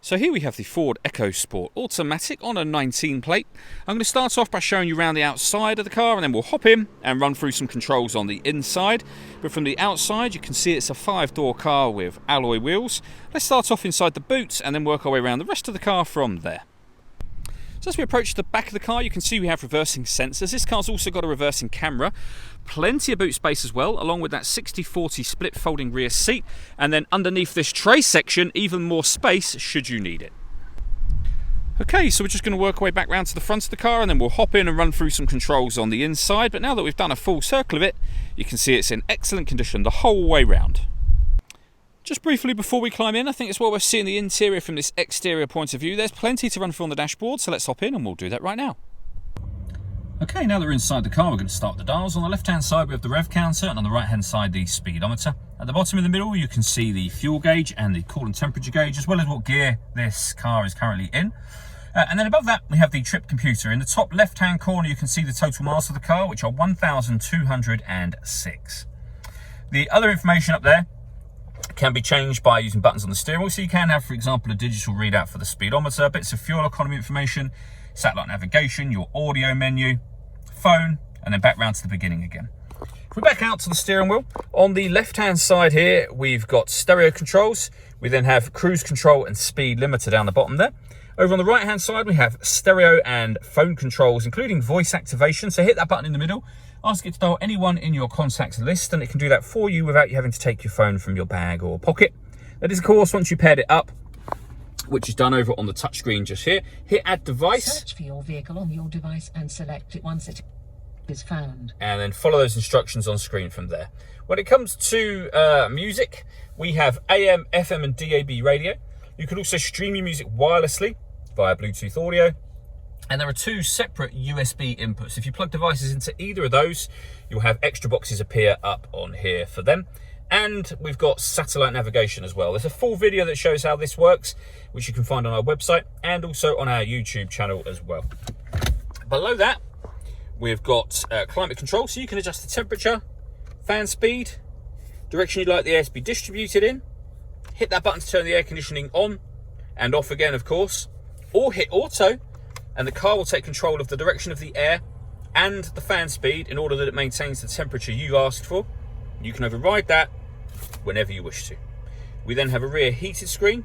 So here we have the Ford EcoSport Automatic on a 19 plate. I'm going to start off by showing you around the outside of the car, and then we'll hop in and run through some controls on the inside. But from the outside you can see it's a 5-door car with alloy wheels. Let's start off inside the boot and then work our way around the rest of the car from there. So as we approach the back of the car, you can see we have reversing sensors. This car's also got a reversing camera. Plenty of boot space as well, along with that 60/40 split folding rear seat. And then underneath this tray section, even more space should you need it. Okay, so we're just going to work our way back round to the front of the car, and then we'll hop in and run through some controls on the inside. But now that we've done a full circle of it, you can see it's in excellent condition the whole way round. Just briefly before we climb in, I think it's well worth seeing the interior from this exterior point of view. There's plenty to run through on the dashboard, so let's hop in and we'll do that right now. Okay, now that we're inside the car, we're going to start the dials. On the left-hand side, we have the rev counter, and on the right-hand side, the speedometer. At the bottom in the middle, you can see the fuel gauge and the coolant temperature gauge, as well as what gear this car is currently in. And then above that, we have the trip computer. In the top left-hand corner, you can see the total miles of the car, which are 1,206. The other information up there can be changed by using buttons on the steering wheel. So you can have, for example, a digital readout for the speedometer, bits of fuel economy information, satellite navigation, your audio menu, phone, and then back round to the beginning again. If we back out to the steering wheel, on the left-hand side here, we've got stereo controls. We then have cruise control and speed limiter down the bottom there. Over on the right-hand side, we have stereo and phone controls, including voice activation. So hit that button in the middle, ask it to dial anyone in your contacts list, and it can do that for you without you having to take your phone from your bag or pocket. That is, of course, once you paired it up, which is done over on the touchscreen just here. Hit add device. Search for your vehicle on your device and select it once it is found. And then follow those instructions on screen from there. When it comes to music, we have AM, FM and DAB radio. You can also stream your music wirelessly via Bluetooth audio. And there are two separate USB inputs. If you plug devices into either of those, you'll have extra boxes appear up on here for them. And we've got satellite navigation as well. There's a full video that shows how this works, which you can find on our website and also on our YouTube channel as well. Below that, we've got climate control, so you can adjust the temperature, fan speed, direction you'd like the air to be distributed in. Hit that button to turn the air conditioning on and off again, of course, or hit auto, and the car will take control of the direction of the air and the fan speed in order that it maintains the temperature you've asked for. You can override that whenever you wish to. We then have a rear heated screen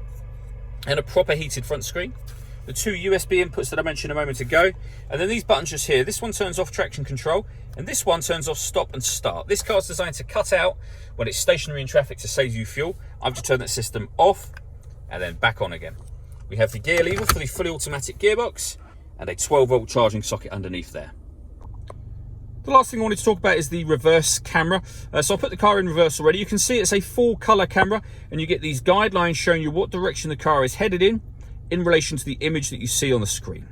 and a proper heated front screen. The two USB inputs that I mentioned a moment ago, and then these buttons just here. This one turns off traction control, and this one turns off stop and start. This car's designed to cut out when it's stationary in traffic to save you fuel. I've just turned that system off and then back on again. We have the gear lever for the fully automatic gearbox and a 12-volt charging socket underneath there. The last thing I wanted to talk about is the reverse camera. So I'll put the car in reverse already. You can see it's a full color camera, and you get these guidelines showing you what direction the car is headed in relation to the image that you see on the screen.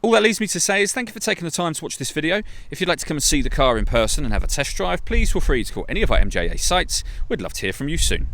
All that leaves me to say is thank you for taking the time to watch this video. If you'd like to come and see the car in person and have a test drive, please feel free to call any of our MJA sites. We'd love to hear from you soon.